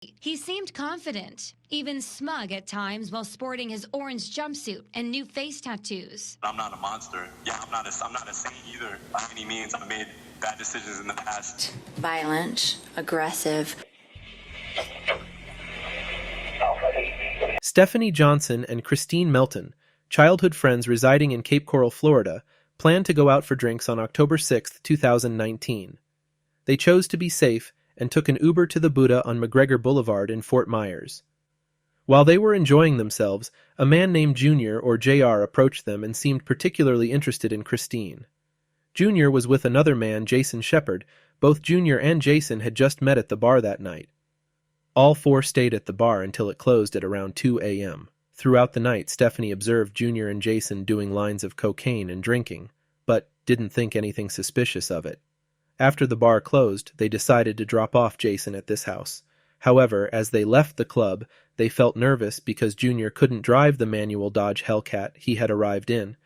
He seemed confident, even smug at times while sporting his orange jumpsuit and new face tattoos. I'm not a monster. Yeah, I'm not a saint either by any means. I've made bad decisions in the past. Violent, aggressive. Stephanie Johnson and Christine Melton, childhood friends residing in Cape Coral, Florida, planned to go out for drinks on October 6, 2019. They chose to be safe and took an Uber to the Buddha on McGregor Boulevard in Fort Myers. While they were enjoying themselves, a man named Junior or JR approached them and seemed particularly interested in Christine. Junior was with another man, Jason Shepard. Both Junior and Jason had just met at the bar that night. All four stayed at the bar until it closed at around 2 a.m. Throughout the night, Stephanie observed Junior and Jason doing lines of cocaine and drinking, but didn't think anything suspicious of it. After the bar closed, they decided to drop off Jason at this house. However, as they left the club, they felt nervous because Junior couldn't drive the manual Dodge Hellcat he had arrived in.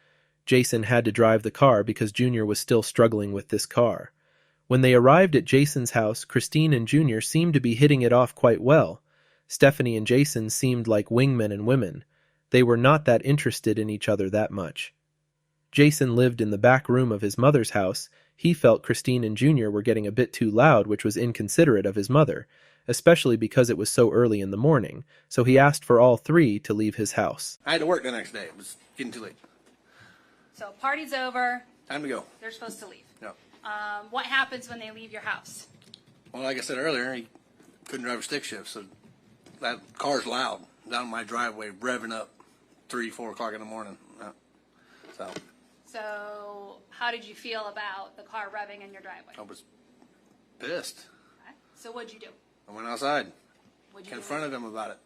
Jason had to drive the car because Junior was still struggling with this car. When they arrived at Jason's house, Christine and Junior seemed to be hitting it off quite well. Stephanie and Jason seemed like wingmen and women. They were not that interested in each other that much. Jason lived in the back room of his mother's house. He felt Christine and Junior were getting a bit too loud, which was inconsiderate of his mother, especially because it was so early in the morning, so he asked for all three to leave his house. I had to work the next day. It was getting too late. So party's over. Time to go. They're supposed to leave. No. What happens when they leave your house? Well, like I said earlier, he couldn't drive a stick shift, so that car's loud down my driveway, revving up 3, 4 o'clock in the morning. So how did you feel about the car revving in your driveway? I was pissed. Okay. So what'd you do? I went outside, What'd you confronted them about it.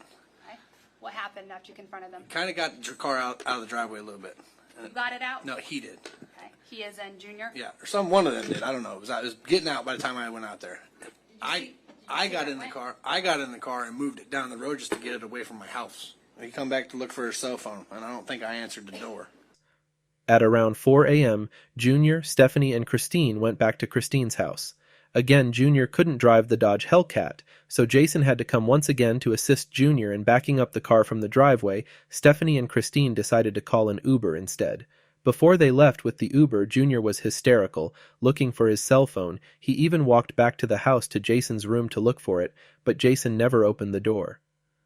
Okay. What happened after you confronted them? Kind of got the car out of the driveway a little bit. You got it out? No, he did. Okay. He is in Junior? Yeah, or one of them did. I don't know. I was getting out by the time I went out there. I got in the car. I got in the car and moved it down the road just to get it away from my house. He come back to look for his cell phone, and I don't think I answered the door. At around 4 a.m., Junior, Stephanie, and Christine went back to Christine's house. Again, Junior couldn't drive the Dodge Hellcat, so Jason had to come once again to assist Junior in backing up the car from the driveway. Stephanie and Christine decided to call an Uber instead. Before they left with the Uber, Junior was hysterical, looking for his cell phone. He even walked back to the house to Jason's room to look for it, but Jason never opened the door.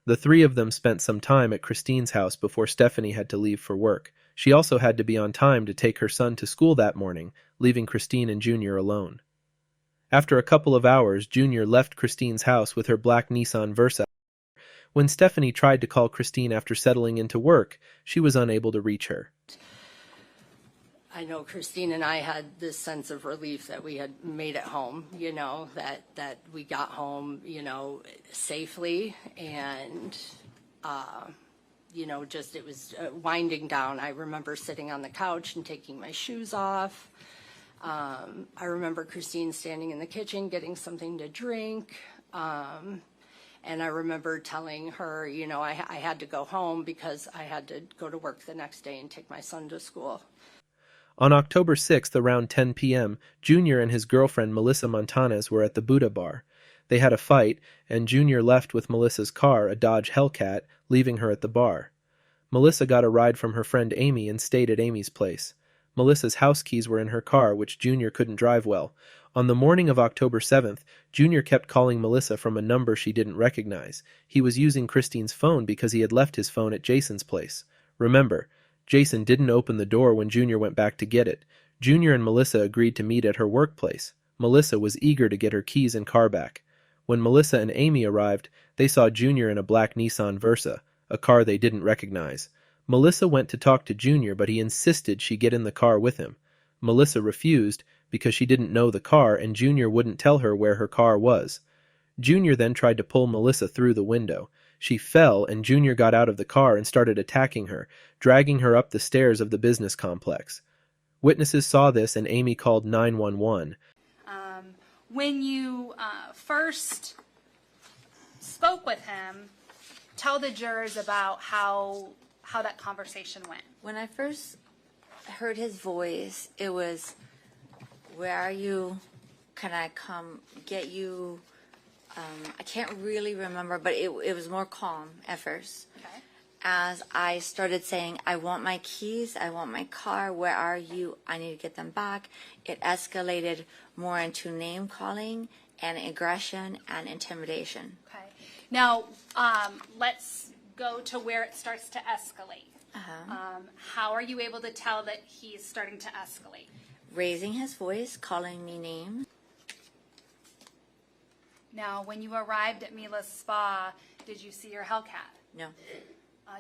The three of them spent some time at Christine's house before Stephanie had to leave for work. She also had to be on time to take her son to school that morning, leaving Christine and Junior alone. After a couple of hours, Junior left Christine's house with her black Nissan Versa. When Stephanie tried to call Christine after settling into work, she was unable to reach her. I know Christine and I had this sense of relief that we had made it home, that we got home, safely, and, it was winding down. I remember sitting on the couch and taking my shoes off. I remember Christine standing in the kitchen getting something to drink. And I remember telling her, I had to go home because I had to go to work the next day and take my son to school. On October 6th, around 10 p.m., Junior and his girlfriend Melissa Montanes were at the Buddha bar. They had a fight, and Junior left with Melissa's car, a Dodge Hellcat, leaving her at the bar. Melissa got a ride from her friend Amy and stayed at Amy's place. Melissa's house keys were in her car, which Junior couldn't drive well. On the morning of October 7th, Junior kept calling Melissa from a number she didn't recognize. He was using Christine's phone because he had left his phone at Jason's place. Remember, Jason didn't open the door when Junior went back to get it. Junior and Melissa agreed to meet at her workplace. Melissa was eager to get her keys and car back. When Melissa and Amy arrived, they saw Junior in a black Nissan Versa, a car they didn't recognize. Melissa went to talk to Junior, but he insisted she get in the car with him. Melissa refused because she didn't know the car and Junior wouldn't tell her where her car was. Junior then tried to pull Melissa through the window. She fell and Junior got out of the car and started attacking her, dragging her up the stairs of the business complex. Witnesses saw this and Amy called 911. When you first spoke with him, tell the jurors about how that conversation went. When I first heard his voice, it was, "Where are you? Can I come get you? I can't really remember, but it was more calm at first. Okay. As I started saying, I want my keys, I want my car, where are you? I need to get them back. It escalated more into name calling and aggression and intimidation. Okay. Now, let's go to where it starts to escalate. How are you able to tell that he's starting to escalate? Raising his voice, calling me names. Now, when you arrived at Mila's spa, did you see your Hellcat? No.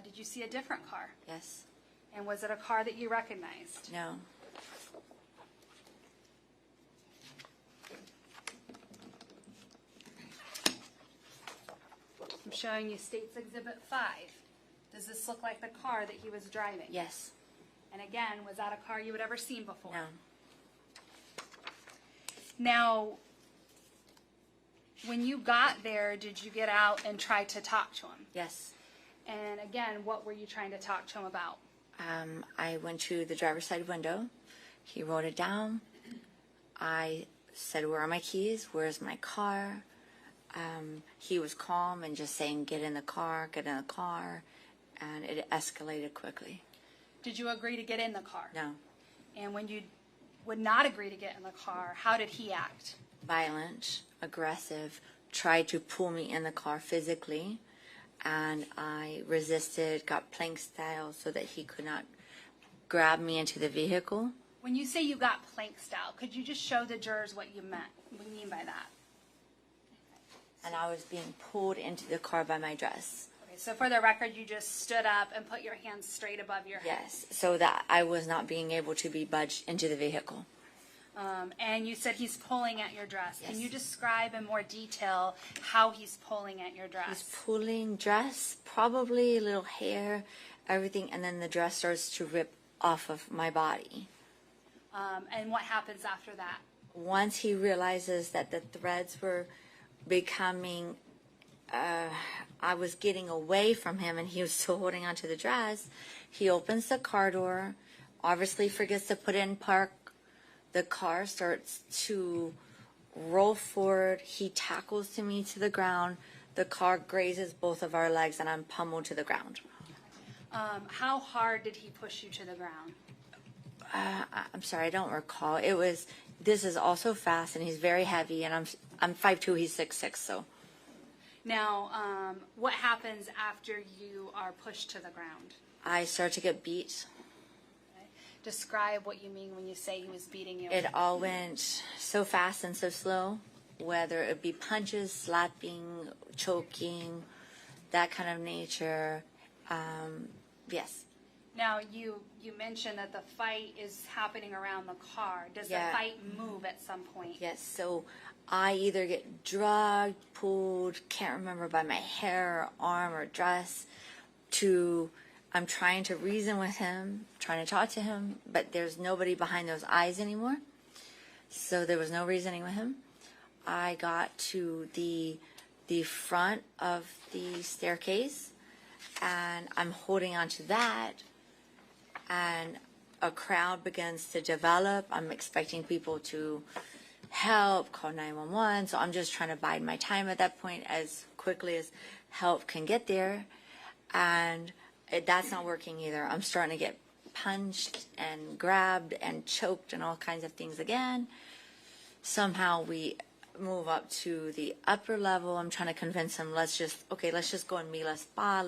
Did you see a different car? Yes. And was it a car that you recognized? No. I'm showing you State's Exhibit 5. Does this look like the car that he was driving? Yes. And again, was that a car you had ever seen before? No. Now, when you got there, did you get out and try to talk to him? Yes. And again, what were you trying to talk to him about? I went to the driver's side window. He wrote it down. I said, where are my keys? Where's my car? He was calm and just saying, get in the car, get in the car. And it escalated quickly. Did you agree to get in the car? No. And when you would not agree to get in the car, how did he act? Violent, aggressive, tried to pull me in the car physically. And I resisted, got plank style so that he could not grab me into the vehicle. When you say you got plank style, could you just show the jurors what you mean by that? And I was being pulled into the car by my dress. Okay, so for the record, you just stood up and put your hands straight above your head. Yes, so that I was not being able to be budged into the vehicle. And you said he's pulling at your dress. Yes. Can you describe in more detail how he's pulling at your dress? He's pulling dress, probably a little hair, everything, and then the dress starts to rip off of my body. And what happens after that? Once he realizes that the threads were becoming, I was getting away from him and he was still holding onto the dress, he opens the car door, obviously forgets to put it in park. The car starts to roll forward. He tackles to me to the ground. The car grazes both of our legs and I'm pummeled to the ground. How hard did he push you to the ground? I'm sorry, I don't recall. This is also fast and he's very heavy and I'm 5'2", he's 6'6", so. Now, what happens after you are pushed to the ground? I start to get beat. Describe what you mean when you say he was beating you. It all went so fast and so slow, whether it be punches, slapping, choking, that kind of nature. Yes. Now, you mentioned that the fight is happening around the car. Does Yeah. the fight move at some point? Yes, so I either get drugged, pulled, can't remember, by my hair, or arm, or dress, to I'm trying to reason with him, trying to talk to him, but there's nobody behind those eyes anymore. So there was no reasoning with him. I got to the front of the staircase, and I'm holding onto that, and a crowd begins to develop. I'm expecting people to help, call 911, so I'm just trying to bide my time at that point as quickly as help can get there, and that's not working either. I'm starting to get punched and grabbed and choked and all kinds of things again. Somehow we move up to the upper level. I'm trying to convince him, let's just go in Mila's spa.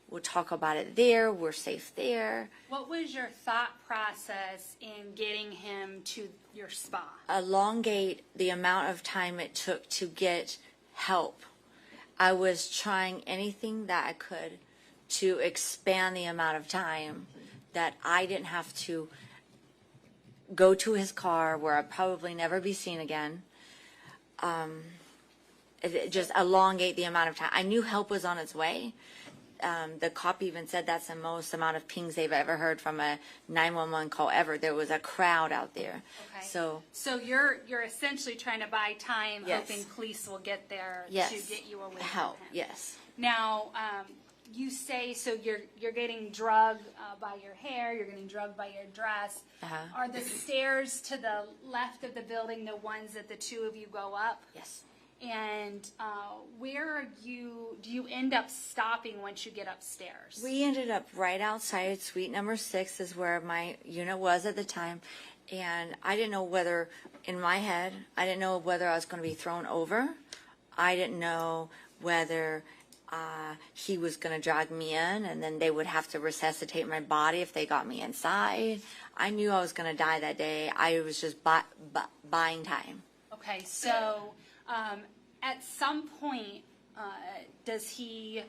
We'll talk about it there. We're safe there. What was your thought process in getting him to your spa? Elongate the amount of time it took to get help. I was trying anything that I could to expand the amount of time that I didn't have to go to his car where I'd probably never be seen again. Just elongate the amount of time. I knew help was on its way. The cop even said that's the most amount of pings they've ever heard from a 911 call ever. There was a crowd out there. Okay. So you're essentially trying to buy time, Yes. hoping police will get there yes, to get you away help. from him. Yes. Now, you say so you're getting drugged by your hair, you're getting drugged by your dress. Uh-huh. Are the stairs to the left of the building the ones that the two of you go up? Yes. And do you end up stopping once you get upstairs? We ended up right outside suite number 6 is where my unit was at the time. And I didn't know whether, in my head, I didn't know whether I was going to be thrown over. I didn't know whether he was going to drag me in and then they would have to resuscitate my body if they got me inside. I knew I was going to die that day. I was just buying time. Okay, so at some point, does he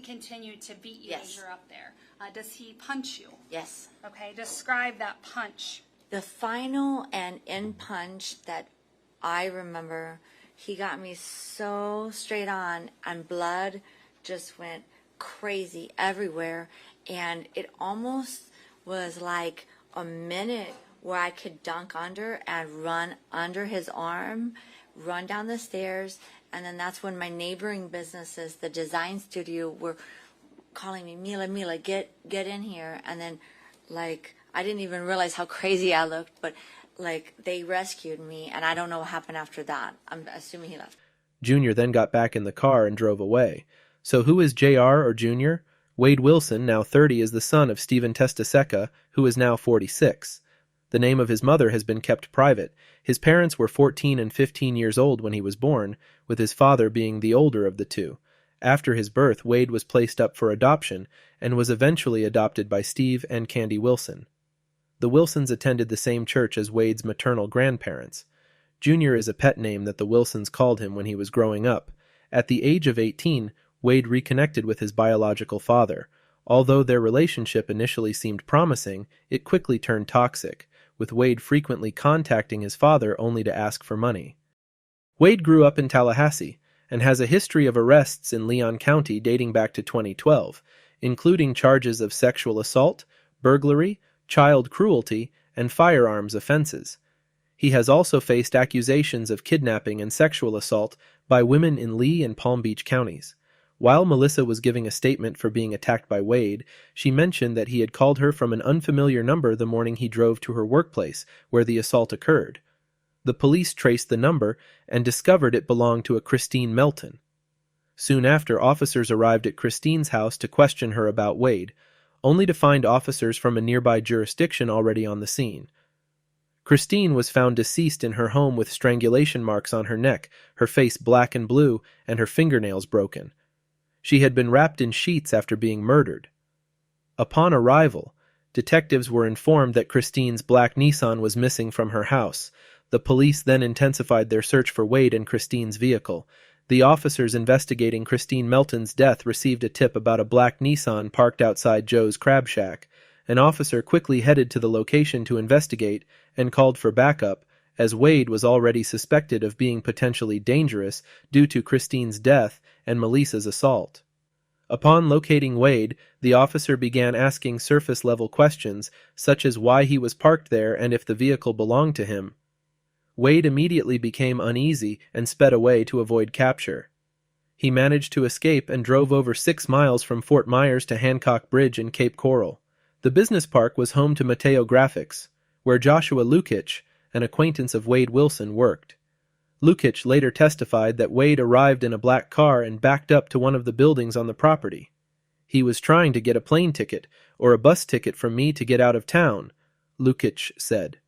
continue to beat you as you're up there? Does he punch you? Yes. Okay, describe that punch. The final and end punch that I remember, he got me so straight on and blood just went crazy everywhere. And it almost was like a minute where I could dunk under and run under his arm, run down the stairs. And then that's when my neighboring businesses, the design studio, were calling me, Mila, get in here. And then, like, I didn't even realize how crazy I looked, but like they rescued me, and I don't know what happened after that. I'm assuming he left. Junior then got back in the car and drove away. So who is JR or Junior? Wade Wilson, now 30, is the son of Steven Testasecca, who is now 46. The name of his mother has been kept private. His parents were 14 and 15 years old when he was born, with his father being the older of the two. After his birth, Wade was placed up for adoption and was eventually adopted by Steve and Candy Wilson. The Wilsons attended the same church as Wade's maternal grandparents. Junior is a pet name that the Wilsons called him when he was growing up. At the age of 18, Wade reconnected with his biological father. Although their relationship initially seemed promising, it quickly turned toxic, with Wade frequently contacting his father only to ask for money. Wade grew up in Tallahassee and has a history of arrests in Leon County dating back to 2012, including charges of sexual assault, burglary, child cruelty, and firearms offenses. He has also faced accusations of kidnapping and sexual assault by women in Lee and Palm Beach counties. While Melissa was giving a statement for being attacked by Wade, she mentioned that he had called her from an unfamiliar number the morning he drove to her workplace, where the assault occurred. The police traced the number and discovered it belonged to a Christine Melton. Soon after, officers arrived at Christine's house to question her about Wade, only to find officers from a nearby jurisdiction already on the scene. Christine was found deceased in her home with strangulation marks on her neck, her face black and blue, and her fingernails broken. She had been wrapped in sheets after being murdered. Upon arrival, detectives were informed that Christine's black Nissan was missing from her house. The police then intensified their search for Wade and Christine's vehicle. The officers investigating Christine Melton's death received a tip about a black Nissan parked outside Joe's Crab Shack. An officer quickly headed to the location to investigate and called for backup, as Wade was already suspected of being potentially dangerous due to Christine's death and Melissa's assault. Upon locating Wade, the officer began asking surface-level questions, such as why he was parked there and if the vehicle belonged to him. Wade immediately became uneasy and sped away to avoid capture. He managed to escape and drove over 6 miles from Fort Myers to Hancock Bridge in Cape Coral. The business park was home to Mateo Graphics, where Joshua Lukich, an acquaintance of Wade Wilson, worked. Lukich later testified that Wade arrived in a black car and backed up to one of the buildings on the property. He was trying to get a plane ticket or a bus ticket from me to get out of town, Lukich said.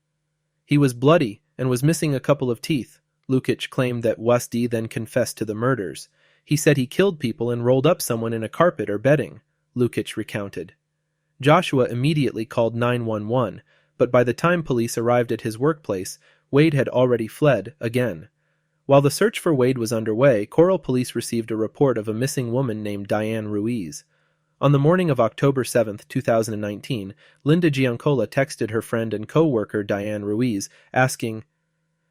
He was bloody and was missing a couple of teeth. Lukich claimed that Wasdi then confessed to the murders. He said he killed people and rolled up someone in a carpet or bedding, Lukich recounted. Joshua immediately called 911, but by the time police arrived at his workplace, Wade had already fled again. While the search for Wade was underway, Coral police received a report of a missing woman named Diane Ruiz. On the morning of October 7, 2019, Linda Giancola texted her friend and co-worker Diane Ruiz, asking,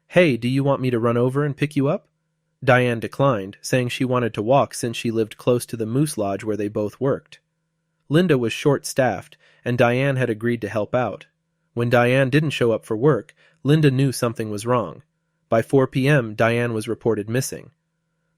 "Hey, do you want me to run over and pick you up?" Diane declined, saying she wanted to walk since she lived close to the Moose Lodge where they both worked. Linda was short-staffed, and Diane had agreed to help out. When Diane didn't show up for work, Linda knew something was wrong. By 4 p.m., Diane was reported missing.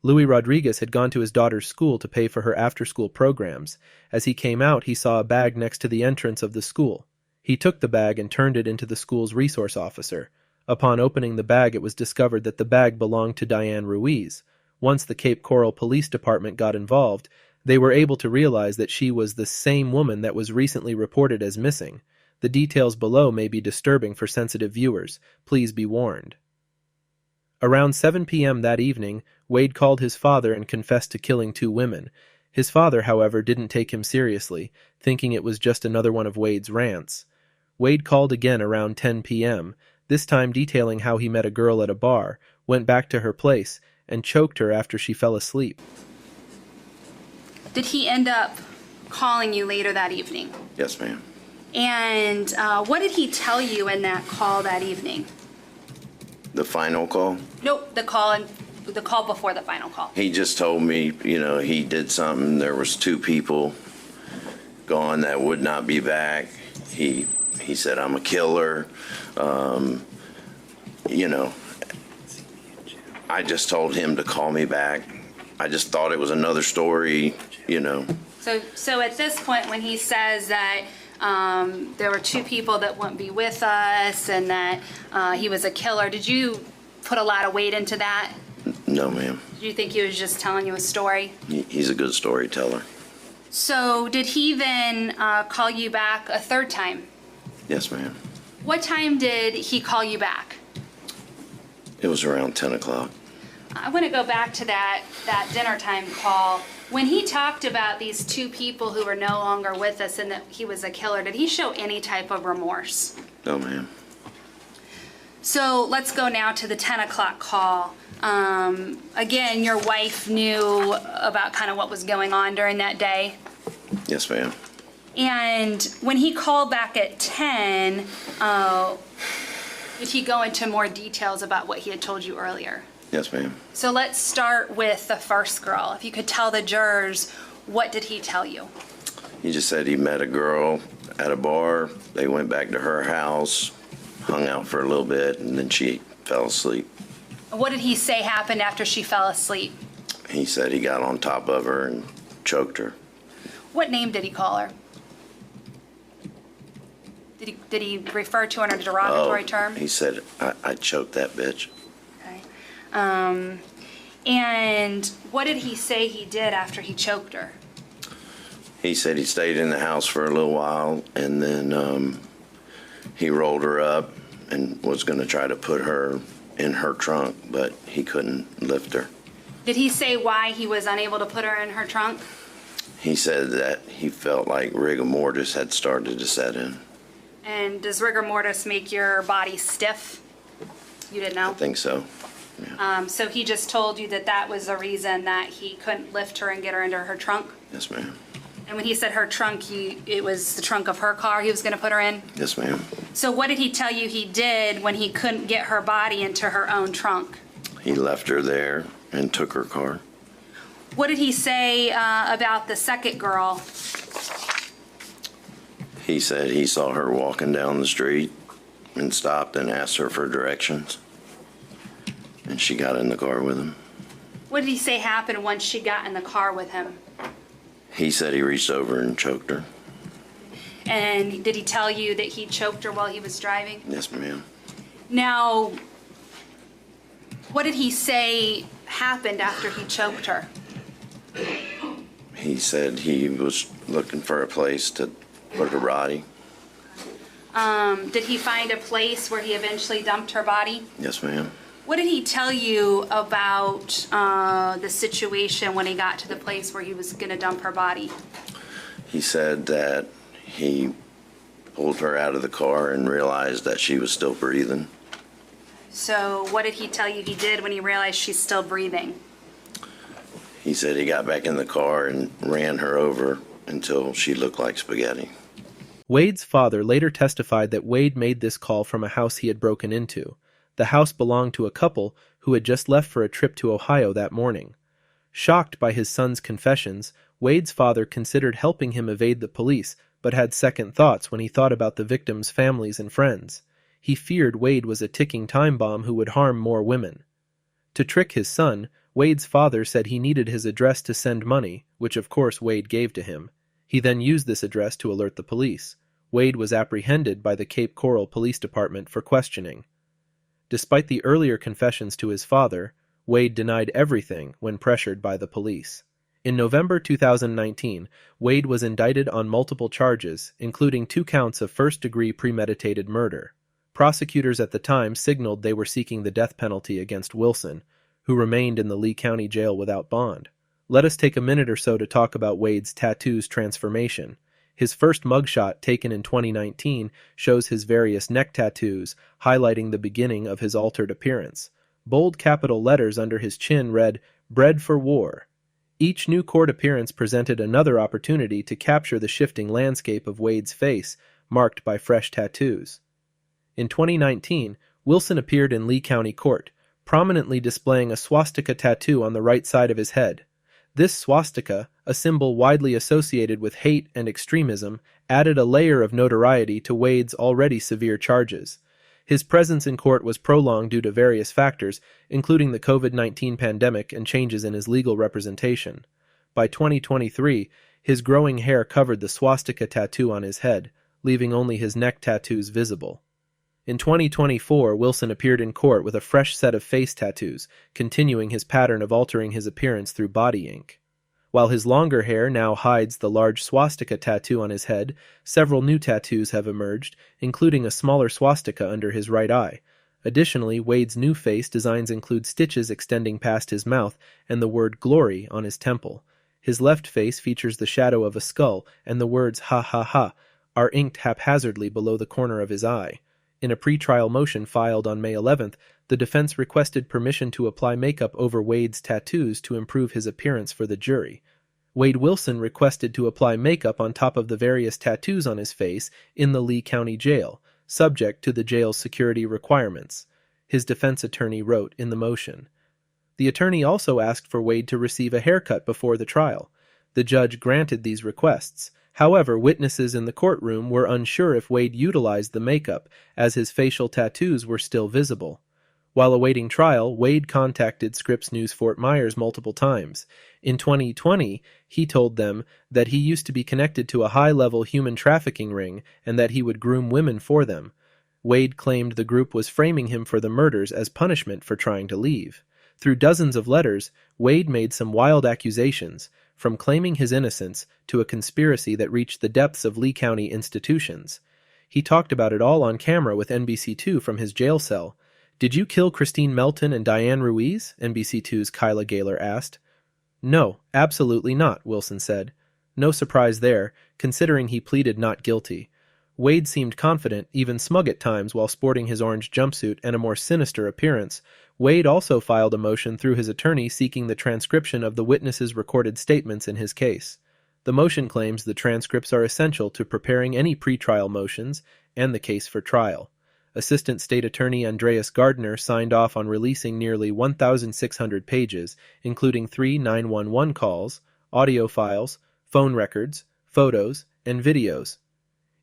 Louis Rodriguez had gone to his daughter's school to pay for her after-school programs. As he came out, he saw a bag next to the entrance of the school. He took the bag and turned it into the school's resource officer. Upon opening the bag, it was discovered that the bag belonged to Diane Ruiz. Once the Cape Coral Police Department got involved, they were able to realize that she was the same woman that was recently reported as missing. The details below may be disturbing for sensitive viewers. Please be warned. Around 7 p.m. that evening, Wade called his father and confessed to killing 2 women. His father, however, didn't take him seriously, thinking it was just another one of Wade's rants. Wade called again around 10 p.m., this time detailing how he met a girl at a bar, went back to her place, and choked her after she fell asleep. Did he end up calling you later that evening? Yes, ma'am. And what did he tell you in that call that evening? The final call? Nope, the call before the final call. He just told me, he did something. There was 2 people gone that would not be back. He said, I'm a killer. I just told him to call me back. I just thought it was another story, So at this point, when he says that there were 2 people that wouldn't be with us and that he was a killer, did you put a lot of weight into that? No, ma'am. Did you think he was just telling you a story? He's a good storyteller. So did he then call you back a 3rd time? Yes, ma'am. What time did he call you back? It was around 10 o'clock. I want to go back to that dinner time call. When he talked about these 2 people who were no longer with us and that he was a killer, did he show any type of remorse? No, ma'am. So let's go now to the 10 o'clock call. Again, your wife knew about kind of what was going on during that day. Yes, ma'am. And when he called back at 10, did he go into more details about what he had told you earlier? Yes, ma'am. So let's start with the first girl. If you could tell the jurors, what did he tell you? He just said he met a girl at a bar. They went back to her house, hung out for a little bit, and then she fell asleep. What did he say happened after she fell asleep? He said he got on top of her and choked her. What name did he call her? Did he refer to her in a derogatory term? He said, I choked that bitch. Okay. And what did he say he did after he choked her? He said he stayed in the house for a little while, and then he rolled her up and was going to try to put her in her trunk, but he couldn't lift her. Did he say why he was unable to put her in her trunk? He said that he felt like rigor mortis had started to set in. And does rigor mortis make your body stiff? You didn't know? I think so. Yeah. So he just told you that that was the reason that he couldn't lift her and get her into her trunk? Yes, ma'am. And when he said her trunk, it was the trunk of her car he was going to put her in? Yes, ma'am. So what did he tell you he did when he couldn't get her body into her own trunk? He left her there and took her car. What did he say about the second girl? He said he saw her walking down the street and stopped and asked her for directions. And she got in the car with him. What did he say happened once she got in the car with him? He said he reached over and choked her. And did he tell you that he choked her while he was driving? Yes, ma'am. Now, what did he say happened after he choked her? He said he was looking for a place to put her body. Did he find a place where he eventually dumped her body? Yes, ma'am. What did he tell you about the situation when he got to the place where he was going to dump her body? He said that he pulled her out of the car and realized that she was still breathing. So what did he tell you he did when he realized she's still breathing? He said he got back in the car and ran her over until she looked like spaghetti. Wade's father later testified that Wade made this call from a house he had broken into. The house belonged to a couple who had just left for a trip to Ohio that morning. Shocked by his son's confessions, Wade's father considered helping him evade the police, but had second thoughts when he thought about the victims' families and friends. He feared Wade was a ticking time bomb who would harm more women. To trick his son, Wade's father said he needed his address to send money, which of course Wade gave to him. He then used this address to alert the police. Wade was apprehended by the Cape Coral Police Department for questioning. Despite the earlier confessions to his father, Wade denied everything when pressured by the police. In November 2019, Wade was indicted on multiple charges, including 2 counts of first-degree premeditated murder. Prosecutors at the time signaled they were seeking the death penalty against Wilson, who remained in the Lee County Jail without bond. Let us take a minute or so to talk about Wade's tattoos transformation. His first mugshot, taken in 2019, shows his various neck tattoos, highlighting the beginning of his altered appearance. Bold capital letters under his chin read, "Bred for War." Each new court appearance presented another opportunity to capture the shifting landscape of Wade's face, marked by fresh tattoos. In 2019, Wilson appeared in Lee County Court, prominently displaying a swastika tattoo on the right side of his head. This swastika, a symbol widely associated with hate and extremism, added a layer of notoriety to Wade's already severe charges. His presence in court was prolonged due to various factors, including the COVID-19 pandemic and changes in his legal representation. By 2023, his growing hair covered the swastika tattoo on his head, leaving only his neck tattoos visible. In 2024, Wilson appeared in court with a fresh set of face tattoos, continuing his pattern of altering his appearance through body ink. While his longer hair now hides the large swastika tattoo on his head, several new tattoos have emerged, including a smaller swastika under his right eye. Additionally, Wade's new face designs include stitches extending past his mouth and the word "glory" on his temple. His left face features the shadow of a skull, and the words "ha ha ha" are inked haphazardly below the corner of his eye. In a pretrial motion filed on May 11th, the defense requested permission to apply makeup over Wade's tattoos to improve his appearance for the jury. Wade Wilson requested to apply makeup on top of the various tattoos on his face in the Lee County Jail, subject to the jail's security requirements, his defense attorney wrote in the motion. The attorney also asked for Wade to receive a haircut before the trial. The judge granted these requests. However, witnesses in the courtroom were unsure if Wade utilized the makeup, as his facial tattoos were still visible. While awaiting trial, Wade contacted Scripps News Fort Myers multiple times. In 2020, he told them that he used to be connected to a high-level human trafficking ring and that he would groom women for them. Wade claimed the group was framing him for the murders as punishment for trying to leave. Through dozens of letters, Wade made some wild accusations, from claiming his innocence to a conspiracy that reached the depths of Lee County institutions. He talked about it all on camera with NBC2 from his jail cell. "Did you kill Christine Melton and Diane Ruiz?" NBC2's Kyla Gaylor asked. "No, absolutely not," Wilson said. No surprise there, considering he pleaded not guilty. Wade seemed confident, even smug at times, while sporting his orange jumpsuit and a more sinister appearance. Wade also filed a motion through his attorney seeking the transcription of the witnesses' recorded statements in his case. The motion claims the transcripts are essential to preparing any pretrial motions and the case for trial. Assistant State Attorney Andreas Gardner signed off on releasing nearly 1,600 pages, including 3 911 calls, audio files, phone records, photos, and videos.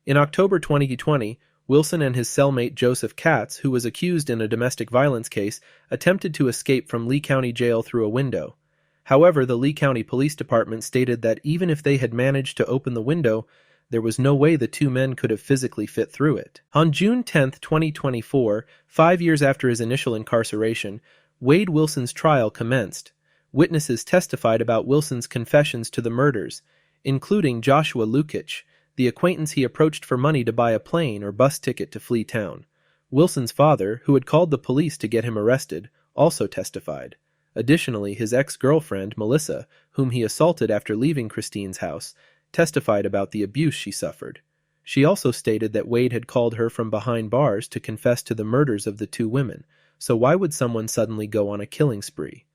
In October 2020, Wilson and his cellmate Joseph Katz, who was accused in a domestic violence case, attempted to escape from Lee County Jail through a window. However, the Lee County Police Department stated that even if they had managed to open the window, there was no way the 2 men could have physically fit through it. On June 10, 2024, 5 years after his initial incarceration, Wade Wilson's trial commenced. Witnesses testified about Wilson's confessions to the murders, including Joshua Lukic, the acquaintance he approached for money to buy a plane or bus ticket to flee town. Wilson's father, who had called the police to get him arrested, also testified. Additionally, his ex-girlfriend, Melissa, whom he assaulted after leaving Christine's house, testified about the abuse she suffered. She also stated that Wade had called her from behind bars to confess to the murders of the 2 women, so why would someone suddenly go on a killing spree?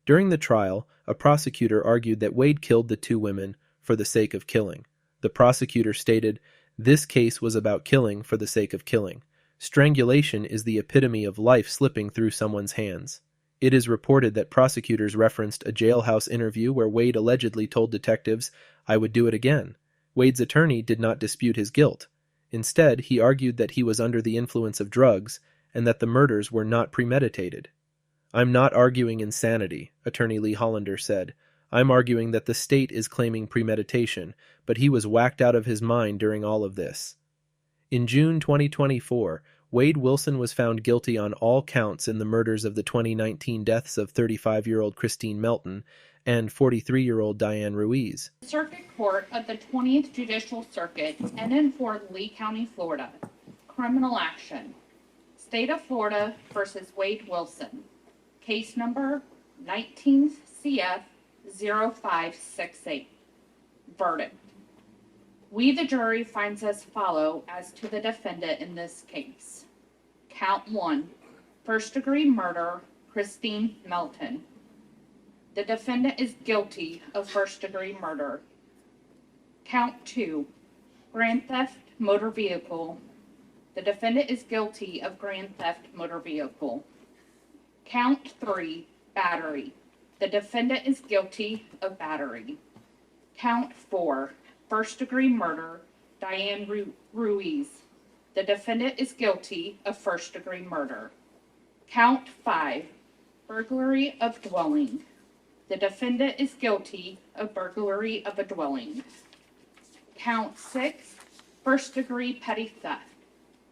During the trial, a prosecutor argued that Wade killed the 2 women for the sake of killing. The prosecutor stated, "This case was about killing for the sake of killing. Strangulation is the epitome of life slipping through someone's hands." It is reported that prosecutors referenced a jailhouse interview where Wade allegedly told detectives, "I would do it again." Wade's attorney did not dispute his guilt. Instead, he argued that he was under the influence of drugs and that the murders were not premeditated. "I'm not arguing insanity," Attorney Lee Hollander said. "I'm arguing that the state is claiming premeditation, but he was whacked out of his mind during all of this." In June 2024, Wade Wilson was found guilty on all counts in the murders of the 2019 deaths of 35-year-old Christine Melton and 43-year-old Diane Ruiz. Circuit Court of the 20th Judicial Circuit, NN4, Lee County, Florida. Criminal action. State of Florida versus Wade Wilson. Case number 19 CF 0568. Verdict. We, the jury, finds as follow as to the defendant in this case. Count 1, first-degree murder, Christine Melton. The defendant is guilty of first-degree murder. Count 2, grand theft motor vehicle. The defendant is guilty of grand theft motor vehicle. Count 3, battery. The defendant is guilty of battery. Count 4, first-degree murder, Diane Ruiz. The defendant is guilty of first-degree murder. Count 5, burglary of dwelling. The defendant is guilty of burglary of a dwelling. Count 6, first-degree petty theft.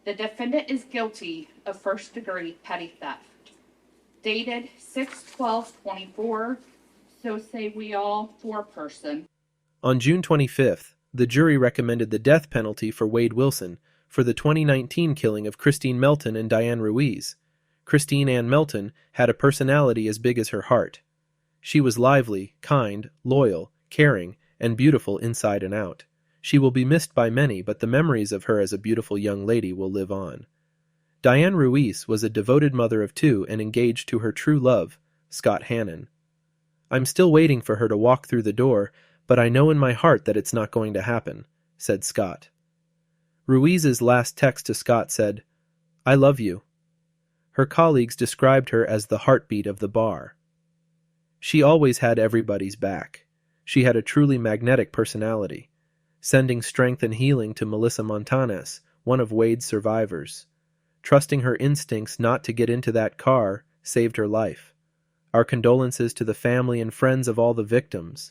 The defendant is guilty of first-degree petty theft. Dated 6/12/24, so say we all, 4-person. On June 25th, the jury recommended the death penalty for Wade Wilson for the 2019 killing of Christine Melton and Diane Ruiz. Christine Ann Melton had a personality as big as her heart. She was lively, kind, loyal, caring, and beautiful inside and out. She will be missed by many, but the memories of her as a beautiful young lady will live on. Diane Ruiz was a devoted mother of 2 and engaged to her true love, Scott Hannon. I'm still waiting for her to walk through the door, but I know in my heart that it's not going to happen, said Scott. Ruiz's last text to Scott said, I love you. Her colleagues described her as the heartbeat of the bar. She always had everybody's back. She had a truly magnetic personality, sending strength and healing to Melissa Montanes, one of Wade's survivors. Trusting her instincts not to get into that car saved her life. Our condolences to the family and friends of all the victims.